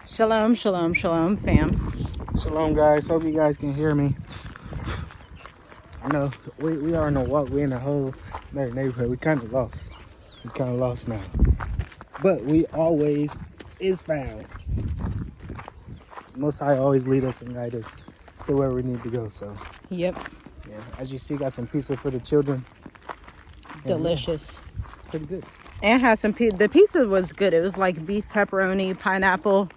Shalom, shalom, shalom, fam. Shalom, guys. Hope you guys can hear me. I know we are in a walk. We're in a whole other neighborhood. We kind of lost. We kind of lost now. But we always is found. Most High always lead us and guide us to where we need to go. So, Yep. yeah. As you see, got some pizza for the children. Delicious. Yeah, it's pretty good. And had some the pizza was good. It was like beef, pepperoni, pineapple.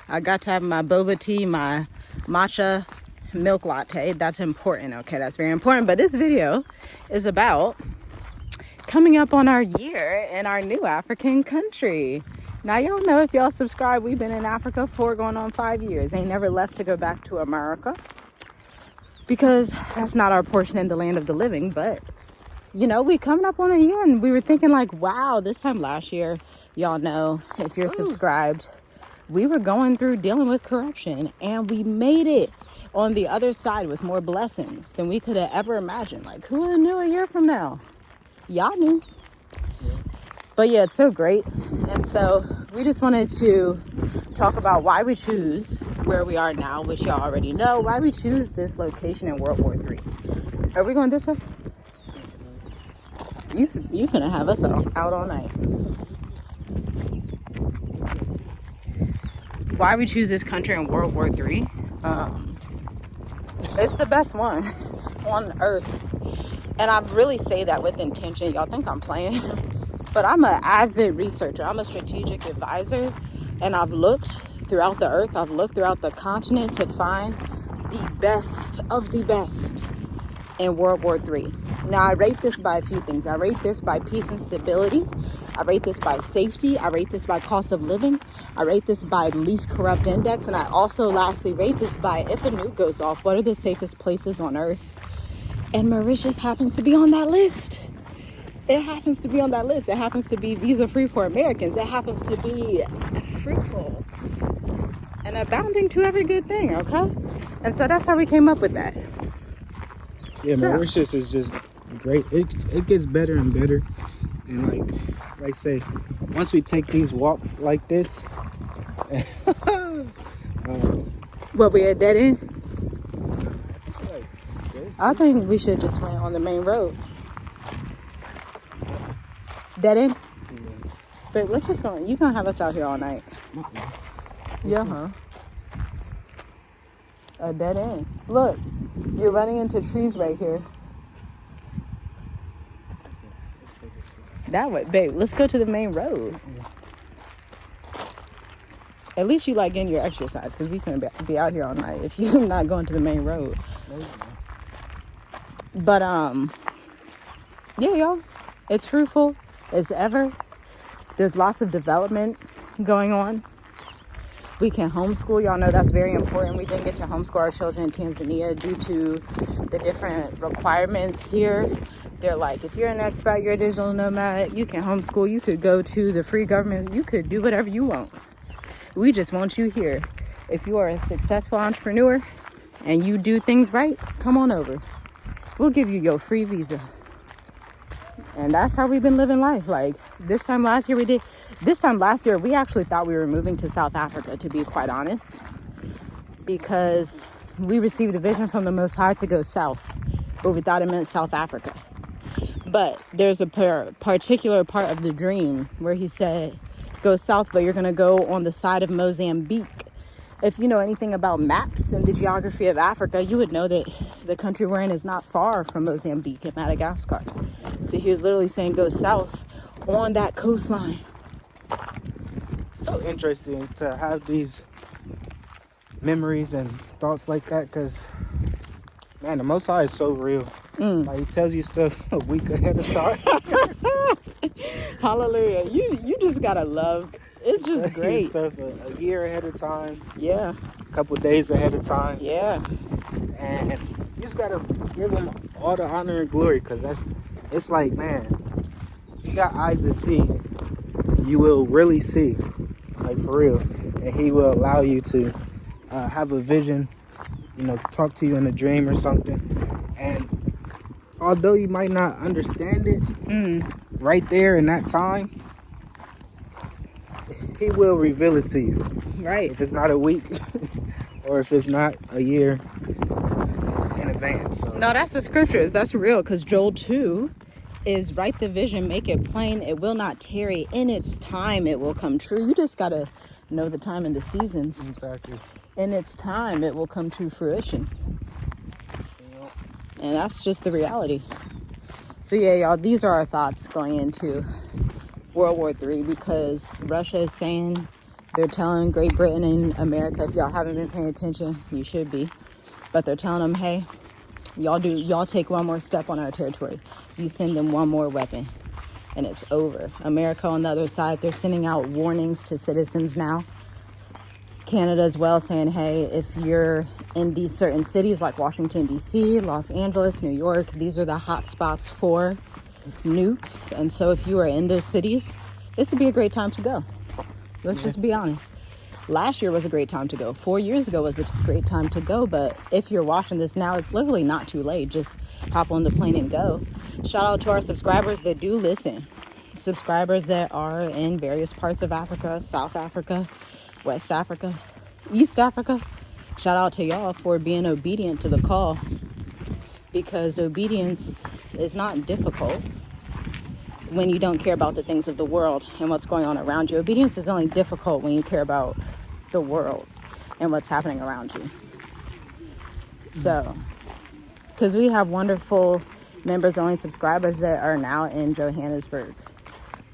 I got to have my boba tea, my matcha milk latte. That's important. Okay, that's very important. But this video is about coming up on our year in our new African country. Now, y'all know, if y'all subscribe, we've been in Africa for going on 5 years. Ain't never left to go back to America, because that's not our portion in the land of the living. But you know, we coming up on a year, and we were thinking like, wow, this time last year, y'all know, if you're subscribed, we were going through dealing with corruption, and we made it on the other side with more blessings than we could have ever imagined. Like, who would have knew a year from now? Y'all knew. Yeah. But yeah, it's so great. And so we just wanted to talk about why we choose where we are now, which y'all already know, why we choose this location in World War III. Are we going this way? You finna have us out all night. Why we choose this country in World War III? It's the best one on earth. And I really say that with intention. Y'all think I'm playing. But I'm an avid researcher. I'm a strategic advisor. And I've looked throughout the earth. I've looked throughout the continent to find the best of the best in World War III. Now, I rate this by a few things. I rate this by peace and stability. I rate this by safety. I rate this by cost of living. I rate this by least corrupt index. And I also lastly rate this by, if a nuke goes off, what are the safest places on earth? And Mauritius happens to be on that list. It happens to be on that list. It happens to be visa-free for Americans. It happens to be fruitful and abounding to every good thing, okay? And so that's how we came up with that. Yeah, Mauritius is just great. It gets better and better. And like say, once we take these walks like this, What, we at dead end? I think we should just went on the main road. Dead end? Yeah. But let's just go. You gonna have us out here all night? Yeah, huh? A dead end. Look, you're running into trees right here. That way, babe. Let's go to the main road. At least you like getting your exercise, because we couldn't be out here all night if you're not going to the main road. But yeah, y'all, it's fruitful as ever. There's lots of development going on. We can homeschool. Y'all know that's very important. We didn't get to homeschool our children in Tanzania due to the different requirements here. They're like, if you're an expat, you're a digital nomad, you can homeschool. You could go to the free government. You could do whatever you want. We just want you here. If you are a successful entrepreneur and you do things right, come on over. We'll give you your free visa. And that's how we've been living life. Like this time last year, we actually thought we were moving to South Africa, to be quite honest, because we received a vision from the Most High to go south, but we thought it meant South Africa. But there's a particular part of the dream where he said, go south, but you're going to go on the side of Mozambique. If you know anything about maps and the geography of Africa, you would know that the country we're in is not far from Mozambique and Madagascar. So he was literally saying go south on that coastline. So interesting to have these memories and thoughts like that, because, man, the Most High is so real. Like, he tells you stuff a week ahead of time. Hallelujah. You just gotta love. It's just great. Stuff a year ahead of time. Yeah. A couple days ahead of time. Yeah. And you just gotta give him all the honor and glory, because it's like, man, if you got eyes to see, you will really see, like, for real. And he will allow you to have a vision, you know, talk to you in a dream or something. And although you might not understand it right there in that time, he will reveal it to you. Right. If it's not a week or if it's not a year in advance. So. No, that's the scriptures. That's real, because Joel 2 is write the vision, make it plain. It will not tarry. In its time, it will come true. You just got to know the time and the seasons. Exactly. In its time, it will come to fruition. And that's just the reality. So yeah, y'all, these are our thoughts going into World War III, because Russia is saying, they're telling Great Britain and America, if y'all haven't been paying attention, you should be, but they're telling them, hey, y'all take one more step on our territory. You send them one more weapon and it's over. America on the other side, they're sending out warnings to citizens now. Canada as well, saying, hey, if you're in these certain cities like Washington, D.C., Los Angeles, New York, these are the hot spots for nukes. And so if you are in those cities, this would be a great time to go. Let's just be honest. Last year was a great time to go. 4 years ago was a great time to go. But if you're watching this now, it's literally not too late. Just hop on the plane and go. Shout out to our subscribers that do listen. Subscribers that are in various parts of Africa, South Africa, West Africa, East Africa. Shout out to y'all for being obedient to the call, because obedience is not difficult when you don't care about the things of the world and what's going on around you. Obedience is only difficult when you care about the world and what's happening around you. So, because we have wonderful members only subscribers that are now in Johannesburg,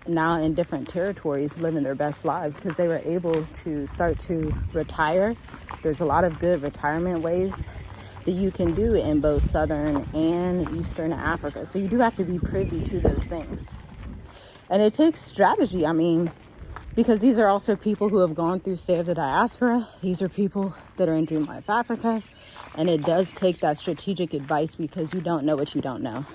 now in different territories, living their best lives because they were able to start to retire. There's a lot of good retirement ways that you can do in both Southern and Eastern Africa. So you do have to be privy to those things. And it takes strategy. I mean, because these are also people who have gone through State of the Diaspora. These are people that are in Dream Life Africa. And it does take that strategic advice, because you don't know what you don't know.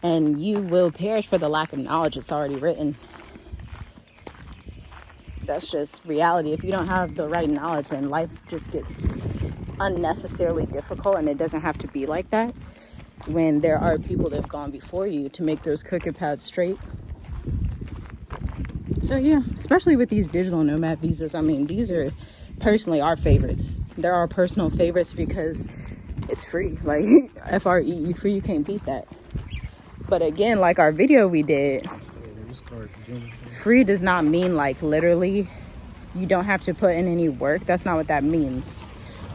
And you will perish for the lack of knowledge. It's already written. That's just reality. If you don't have the right knowledge, then life just gets unnecessarily difficult. And it doesn't have to be like that when there are people that have gone before you to make those crooked paths straight. So yeah, especially with these digital nomad visas. I mean, these are personally our favorites. They're our personal favorites because it's free. Like, FREE, free, you can't beat that. But again, like our video we did, free does not mean like literally you don't have to put in any work. That's not what that means.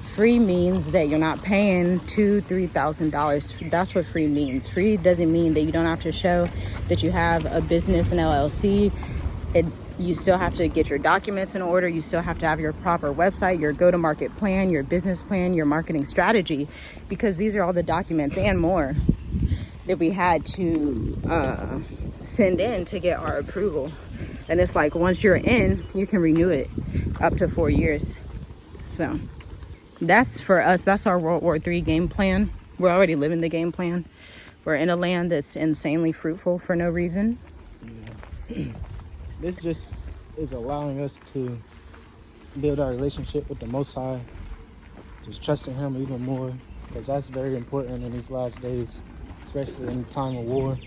Free means that you're not paying $2,000-$3,000. That's what free means. Free doesn't mean that you don't have to show that you have a business, an LLC. You still have to get your documents in order. You still have to have your proper website, your go-to-market plan, your business plan, your marketing strategy, because these are all the documents and more that we had to send in to get our approval. And it's like, once you're in, you can renew it up to 4 years. So that's for us. That's our World War III game plan. We're already living the game plan. We're in a land that's insanely fruitful for no reason. This just is allowing us to build our relationship with the Most High, just trusting Him even more, because that's very important in these last days, especially in the time of war.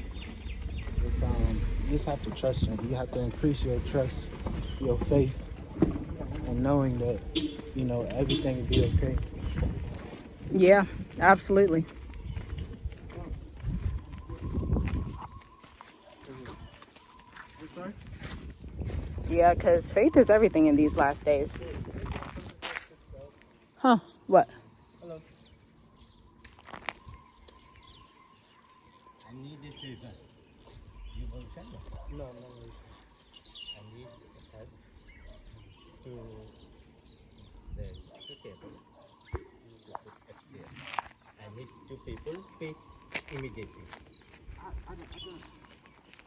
It's, you just have to trust Him. You have to increase your trust, your faith, and knowing that, you know, everything will be okay. Yeah, absolutely. Yeah, because faith is everything in these last days. Huh? What? Hello. I need a favor. You will send it? No. I need help to the table. I need 2 people pay immediately.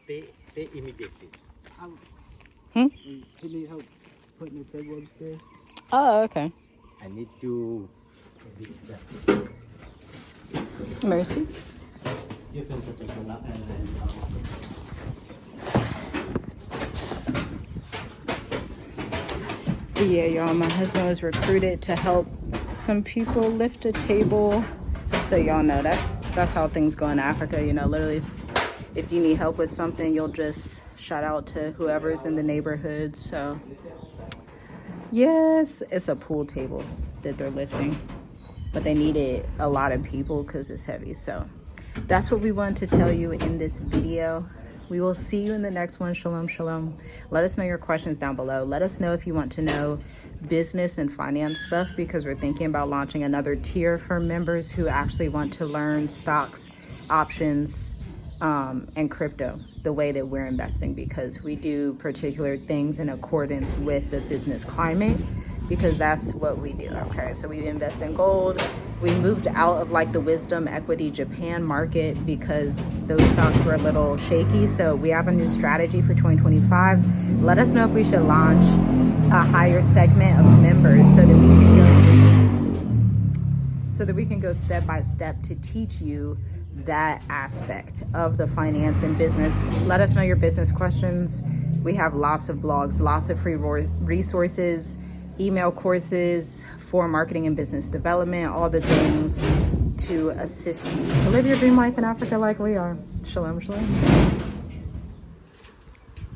Pay immediately. He need help putting the table upstairs. Oh, okay. I need to. Mercy. You can put the table up and Yeah, y'all, my husband was recruited to help some people lift a table. So y'all know that's how things go in Africa. You know, literally, if you need help with something, you'll just shout out to whoever's in the neighborhood. So Yes, it's a pool table that they're lifting, but they needed a lot of people because it's heavy. So that's what we wanted to tell you in this video. We will see you in the next one. Shalom, shalom. Let us know your questions down below. Let us know if you want to know business and finance stuff, because we're thinking about launching another tier for members who actually want to learn stocks, options, and crypto the way that we're investing, because we do particular things in accordance with the business climate, because that's what we do. Okay, so we invest in gold. We moved out of like the Wisdom Equity Japan market because those stocks were a little shaky. So we have a new strategy for 2025. Let us know if we should launch a higher segment of members so that we can go step by step to teach you that aspect of the finance and business. Let us know your business questions. We have lots of blogs, lots of free resources, email courses for marketing and business development, all the things to assist you to live your dream life in Africa like we are. Shalom, shalom.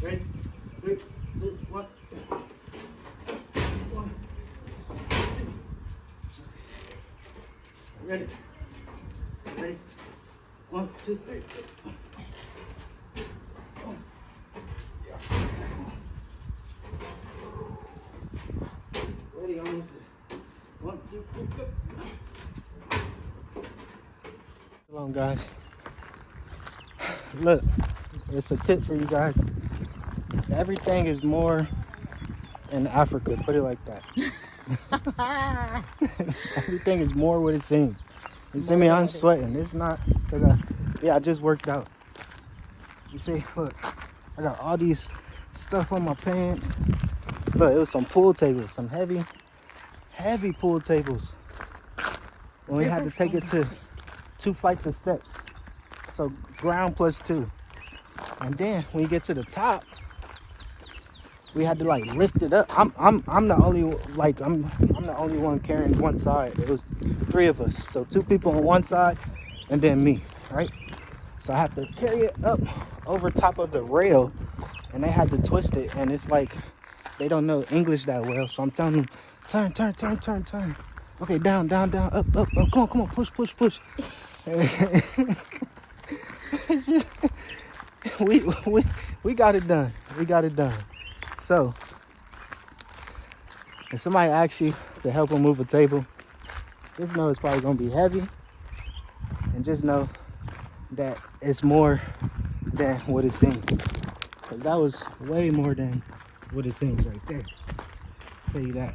Ready? 3, 2, 1. Ready? Ready? 1, 2, 3. Ready? Almost there. 1, 2, 3, go. Hold on, guys. Look, it's a tip for you guys. Everything is more in Africa. Put it like that. Everything is more what it seems. You see me? I'm sweating. It's not. I just worked out. You see? Look, I got all these stuff on my pants. Look, it was some pool tables, some heavy pool tables. And we had to take it to 2 flights of steps. So ground plus 2. And then when you get to the top, we had to like lift it up. I'm the only I'm the only one carrying one side. It was 3 of us. So 2 people on one side and then me, right? So I have to carry it up over top of the rail, and they had to twist it, and it's like they don't know English that well. So I'm telling them, turn. Okay, down, up. Come on, push. It's just, we got it done. So, if somebody asks you to help them move a table, just know it's probably gonna be heavy, and just know that it's more than what it seems. Cause that was way more than what it seems right there. I'll tell you that.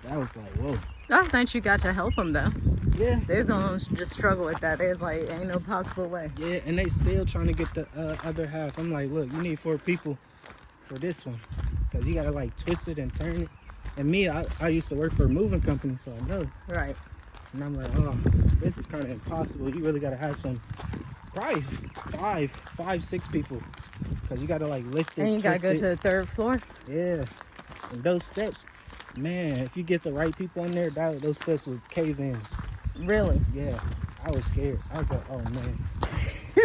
That was like, whoa. Last night you got to help them though. Yeah. They're gonna just struggle with that. There's like, ain't no possible way. Yeah, and they still trying to get the other half. I'm like, look, you need 4 people for this one. Cause you gotta like twist it and turn it. And me, I used to work for a moving company, so I know. Right. And I'm like, oh, this is kind of impossible. You really gotta have some, probably 5, 6 people. Cause you gotta like lift it. And you gotta go to the 3rd floor. Yeah. And those steps, man, if you get the right people in there, those steps would cave in. Really? Yeah. I was scared. I was like, oh man.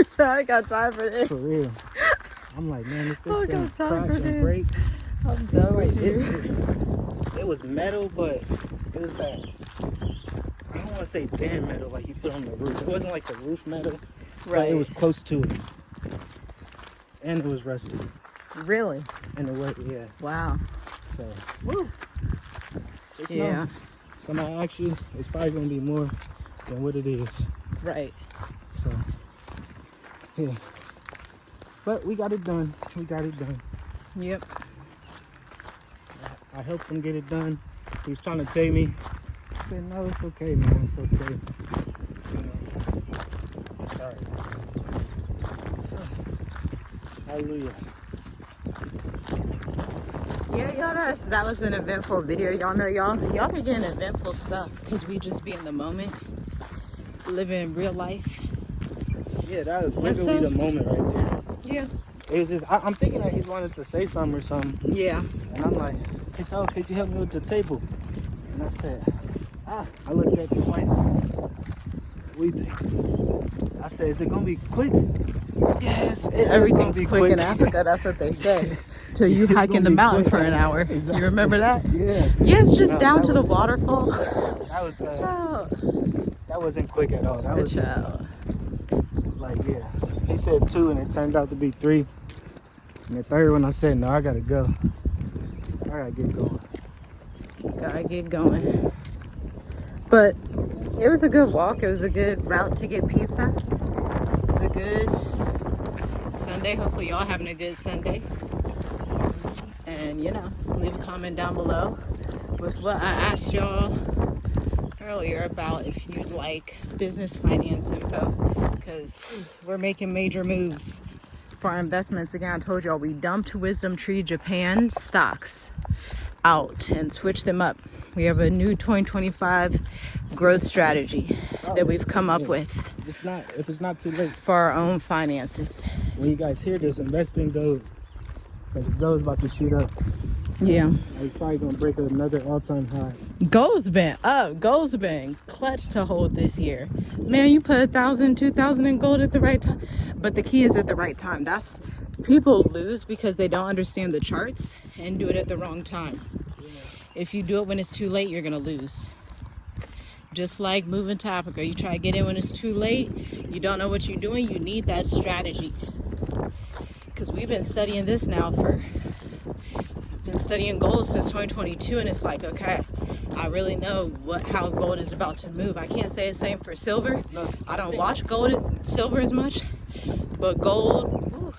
So I got time for this. For real. I'm like, man, if this I thing got time crack for and this. break, I'm done with you. it was metal, but it was that, I don't want to say band metal like you put on the roof. It wasn't like the roof metal, Right. but it was close to it. And it was rusty. Really? And it was, yeah. Wow. So, Woo. just Yeah. know, somebody asks you, it's probably going to be more than what it is. Right. So, yeah. But we got it done. Yep. I helped him get it done. He was trying to pay me. I said, no, it's okay, man. It's okay. You know, I'm sorry. So, hallelujah. Yeah, y'all, that was an eventful video. Y'all know y'all be getting eventful stuff because we just be in the moment, living real life. Yeah, that was literally the moment right there. Yeah. It was just, I'm thinking that he wanted to say something or something. Yeah. And I'm like, hey, so could you help me with the table? And I said, I looked at the wife. What do you think? I said, is it going to be quick? Yes, Everything's quick in Africa. That's what they say. Till you It's hike in gonna the be mountain quick. for an hour. Exactly. You remember that? Yeah. Yeah, it's just No, down that to the was- waterfall. That was Child. that wasn't quick at all. That Good was child. like, yeah. They said 2 and it turned out to be 3. And the third one I said, no, I gotta go. I gotta get going. Gotta get going. But it was a good walk. It was a good route to get pizza. It was a good Sunday. Hopefully y'all having a good Sunday. And you know, leave a comment down below with what I asked y'all earlier about if you'd like business finance info, because we're making major moves for our investments. Again, I told y'all we dumped Wisdom Tree Japan stocks out and switched them up. We have a new 2025 growth strategy that we've come up with If it's not too late for our own finances. when you guys hear this, invest in gold, because gold's about to shoot up. Yeah, It's probably gonna break another all-time high. gold's been up. Gold's been clutch to hold this year. Man, you put 1,000, 2,000 in gold at the right time. But the key is at the right time. That's people lose because they don't understand the charts and do it at the wrong time. If you do it when it's too late, you're gonna lose. Just like moving to Africa, you try to get in when it's too late, you don't know what you're doing, you need that strategy. Because we've been studying this now been studying gold since 2022, and it's like, okay, I really know how gold is about to move. I can't say the same for silver. No, I don't watch gold and silver as much, but gold, ooh,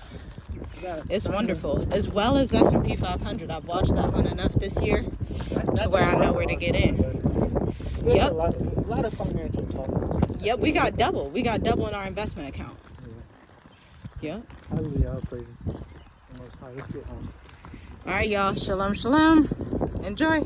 it's wonderful. As well as S&P 500. I've watched that one enough this year to where I know where to get in. There's Yep. a lot of financial talk. Yep, we got double. We got double in our investment account. Yep. Hallelujah, all praises. The Most High. Let's get home. All right, y'all. Shalom, shalom. Enjoy.